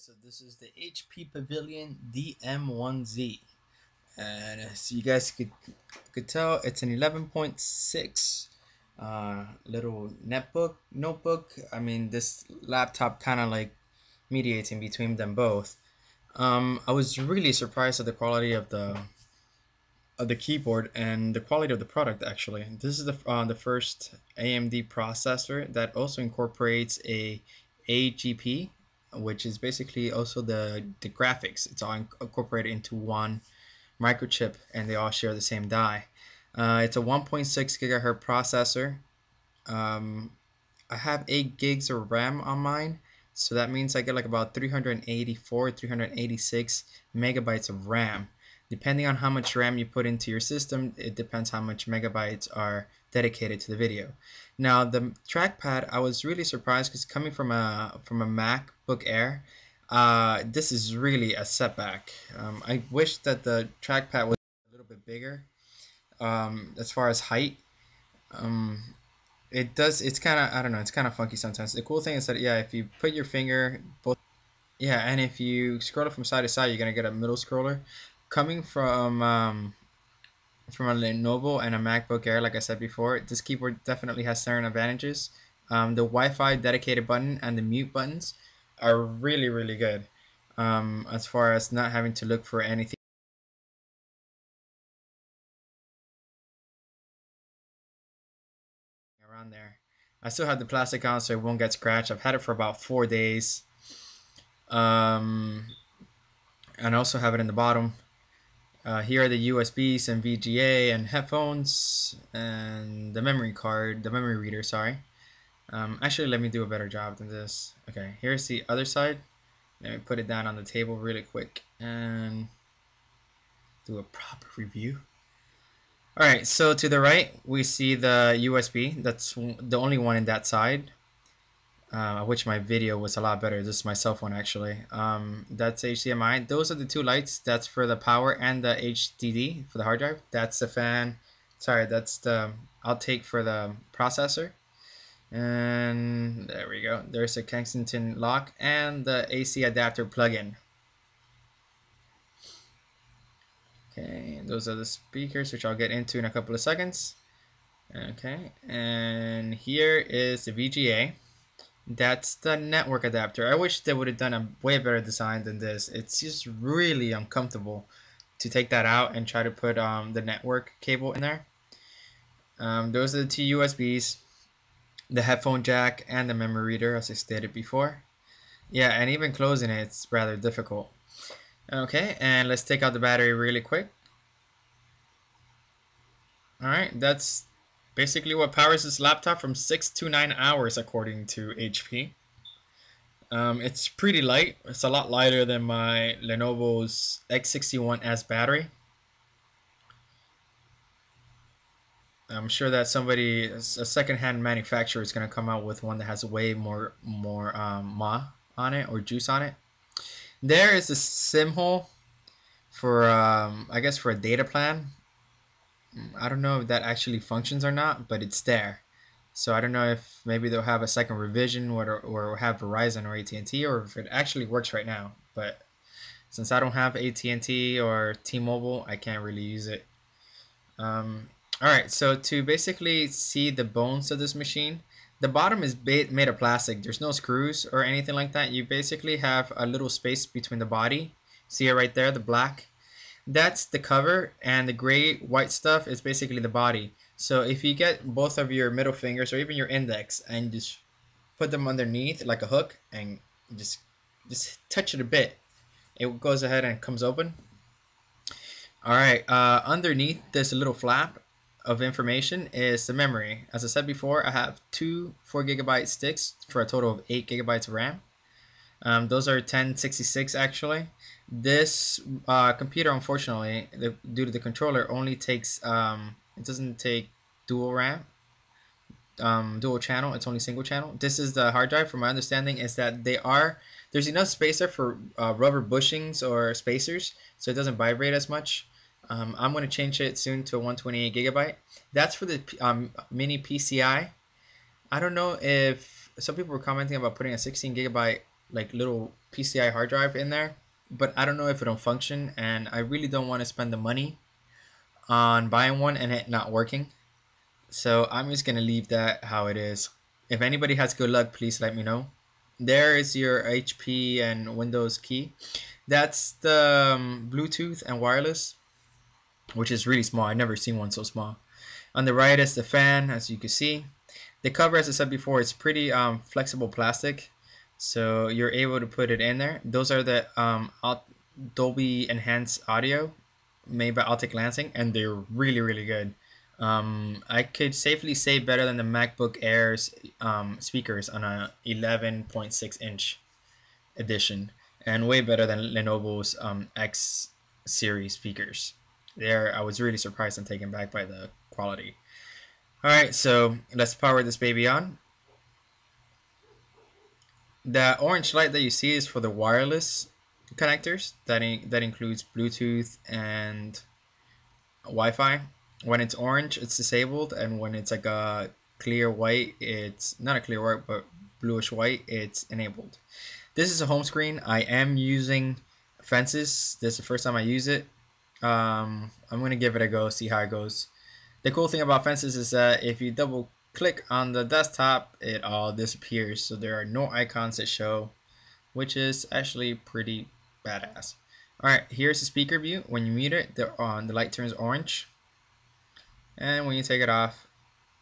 So this is the HP Pavilion DM1Z, and as you guys could tell, it's an 11.6 little notebook. I mean, this laptop kind of like mediates in between them both. I was really surprised at the quality of the keyboard and the quality of the product. Actually, this is the first AMD processor that also incorporates a AGP, which is basically also the graphics. It's all incorporated into one microchip, and they all share the same die. It's a 1.6 gigahertz processor. I have 8 gigs of RAM on mine, so that means I get like about 384, 386 megabytes of RAM. Depending on how much RAM you put into your system, it depends how much megabytes are dedicated to the video. Now the trackpad, I was really surprised because coming from a MacBook Air, this is really a setback. I wish that the trackpad was a little bit bigger as far as height. Um, it does. It's kind of, I don't know. It's kind of funky sometimes. The cool thing is that, yeah, if you put your finger both, yeah, and if you scroll it from side to side, you're gonna get a middle scroller. Coming from a Lenovo and a MacBook Air, like I said before, this keyboard definitely has certain advantages. The Wi-Fi dedicated button and the mute buttons are really good. As far as not having to look for anything around there. I still have the plastic on so it won't get scratched. I've had it for about 4 days. Um, and I also have it in the bottom. Here are the USBs and VGA and headphones and the memory card, the memory reader, sorry. Actually, let me do a better job than this. Okay, here's the other side. Let me put it down on the table really quick and do a proper review. Alright, so to the right, we see the USB. That's the only one in that side. I wish my video was a lot better. This is my cell phone actually. That's HDMI. Those are the two lights. That's for the power and the HDD for the hard drive. That's the fan. Sorry, that's the outtake for the processor. And there we go. There's a Kensington lock and the AC adapter plug-in. Okay, those are the speakers, which I'll get into in a couple of seconds. Okay, and here is the VGA. That's the network adapter. I wish they would have done a way better design than this. It's just really uncomfortable to take that out and try to put the network cable in there. Those are the two USBs, the headphone jack, and the memory reader, as I stated before. Yeah, and even closing it, it's rather difficult. Okay, and let's take out the battery really quick. Alright, that's basically what powers this laptop from 6 to 9 hours according to HP. It's pretty light. It's a lot lighter than my Lenovo's X61S battery. I'm sure that a second-hand manufacturer, is going to come out with one that has way more ma on it or juice on it. There is a SIM hole for I guess for a data plan. I don't know if that actually functions or not, but it's there. So I don't know if maybe they'll have a second revision or have Verizon or AT&T, or if it actually works right now. But since I don't have AT&T or T-Mobile, I can't really use it. Alright, so to basically see the bones of this machine, the bottom is made of plastic. There's no screws or anything like that. You basically have a little space between the body. See it right there, the black? That's the cover, and the gray white stuff is basically the body. So if you get both of your middle fingers or even your index and just put them underneath like a hook and just touch it a bit, it goes ahead and comes open. Alright, underneath this little flap of information is the memory. As I said before, I have two 4GB sticks for a total of 8GB of RAM. Those are 1066 actually. This computer, unfortunately, due to the controller, only takes it doesn't take dual RAM, dual channel. It's only single channel. This is the hard drive. From my understanding, is that there's enough space there for rubber bushings or spacers, so it doesn't vibrate as much. I'm going to change it soon to a 128GB. That's for the mini PCI. I don't know if some people were commenting about putting a 16GB like little PCI hard drive in there, but I don't know if it'll function, and I really don't want to spend the money on buying one and it not working. So I'm just gonna leave that how it is. If anybody has good luck, please let me know. There is your HP and Windows key. That's the Bluetooth and wireless, which is really small. I've never seen one so small. On the right is the fan, as you can see. The cover, as I said before, it's pretty flexible plastic, so you're able to put it in there. Those are the Dolby Enhanced Audio made by Altic Lansing, and they're really, really good. I could safely say better than the MacBook Air's speakers on a 11.6-inch edition, and way better than Lenovo's X series speakers. I was really surprised and taken back by the quality. All right, so let's power this baby on. The orange light that you see is for the wireless connectors. That includes Bluetooth and Wi-Fi. When it's orange, it's disabled, and when it's like a clear white, it's not a clear white, but bluish white, it's enabled. This is a home screen. I am using Fences. This is the first time I use it. I'm gonna give it a go, see how it goes. The cool thing about Fences is that if you double click on the desktop, it all disappears. So there are no icons that show, which is actually pretty badass. Alright, here's the speaker view. When you mute it, the light turns orange. And when you take it off,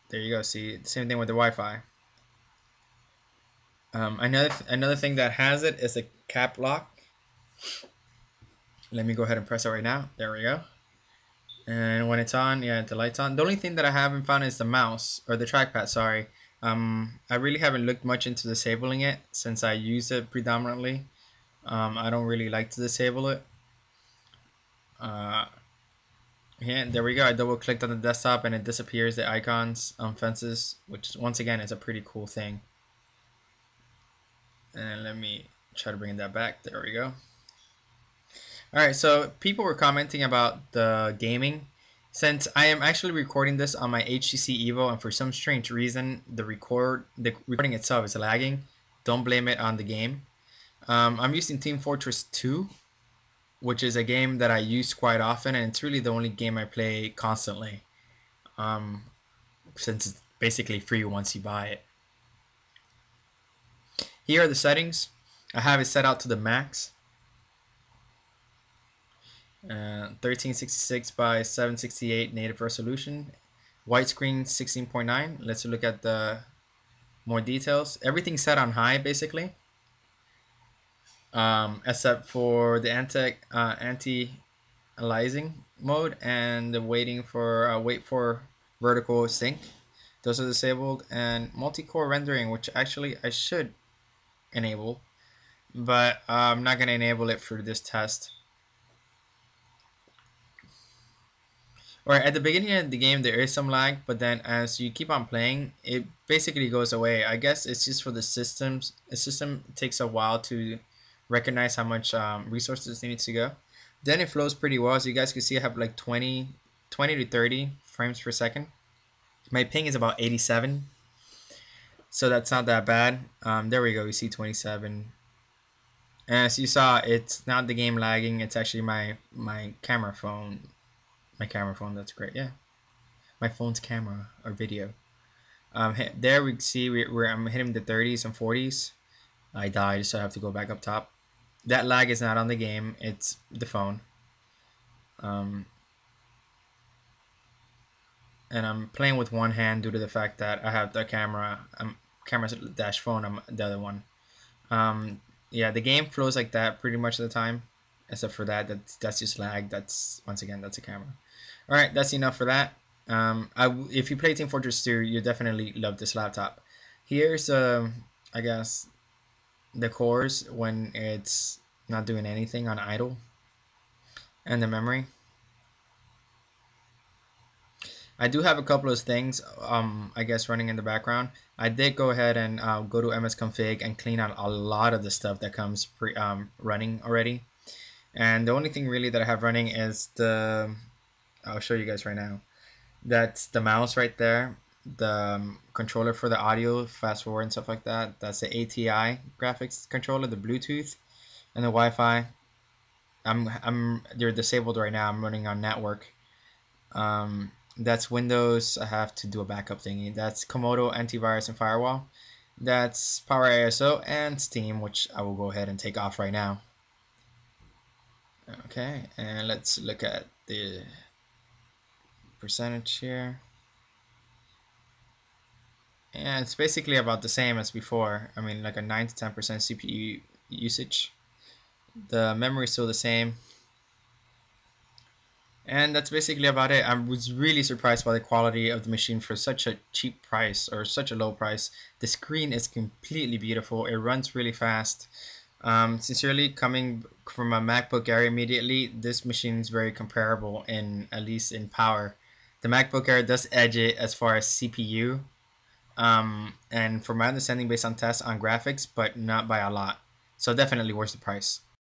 there you go. See, same thing with the Wi-Fi. Another thing that has it is a cap lock. Let me go ahead and press it right now. There we go. And when it's on, yeah, the light's on. The only thing that I haven't found is the mouse, or the trackpad, sorry. I really haven't looked much into disabling it since I use it predominantly. I don't really like to disable it. Yeah, there we go. I double clicked on the desktop and it disappears the icons on Fences, which once again is a pretty cool thing. And let me try to bring that back. There we go. Alright, so people were commenting about the gaming. Since I am actually recording this on my HTC Evo, and for some strange reason the recording itself is lagging, don't blame it on the game. I'm using Team Fortress 2, which is a game that I use quite often, and it's really the only game I play constantly, since it's basically free once you buy it. Here are the settings. I have it set out to the max. 1366 by 768 native resolution, widescreen 16.9. Let's look at the more details. Everything's set on high basically, except for the anti-aliasing mode and the wait for vertical sync. Those are disabled, and multi-core rendering, which actually I should enable, but I'm not going to enable it for this test. Alright, at the beginning of the game there is some lag, but then as you keep on playing, it basically goes away. I guess it's just for the systems. The system takes a while to recognize how much resources it needs to go. Then it flows pretty well. As you guys can see, I have like 20 to 30 frames per second. My ping is about 87, so that's not that bad. There we go, you see 27. And as you saw, it's not the game lagging, it's actually my camera phone. My camera phone, that's great, yeah. My phone's camera or video. There we see where I'm hitting the 30s and 40s. I died, so I have to go back up top. That lag is not on the game, it's the phone. And I'm playing with one hand due to the fact that I have the camera. Camera's dash phone. I'm the other one. Yeah, the game flows like that pretty much of the time, except for that. That's just lag. That's once again that's a camera. All right, that's enough for that. If you play Team Fortress 2, you definitely love this laptop. Here's I guess the cores when it's not doing anything on idle, and the memory. I do have a couple of things, I guess, running in the background. I did go ahead and go to msconfig and clean out a lot of the stuff that comes running already. And the only thing really that I have running is I'll show you guys right now. That's the mouse right there. controller for the audio, fast forward and stuff like that. That's the ATI graphics controller, the Bluetooth, and the Wi-Fi. They're disabled right now. I'm running on network. That's Windows. I have to do a backup thingy. That's Komodo antivirus and firewall. That's Power ISO and Steam, which I will go ahead and take off right now. Okay, and let's look at the percentage here. And it's basically about the same as before. I mean, like a 9 to 10% CPU usage. The memory is still the same. And that's basically about it. I was really surprised by the quality of the machine for such a cheap price or such a low price. The screen is completely beautiful. It runs really fast. Sincerely, coming from a MacBook Air immediately, this machine is very comparable in at least in power. The MacBook Air does edge it as far as CPU, and from my understanding, based on tests on graphics, but not by a lot. So definitely worth the price.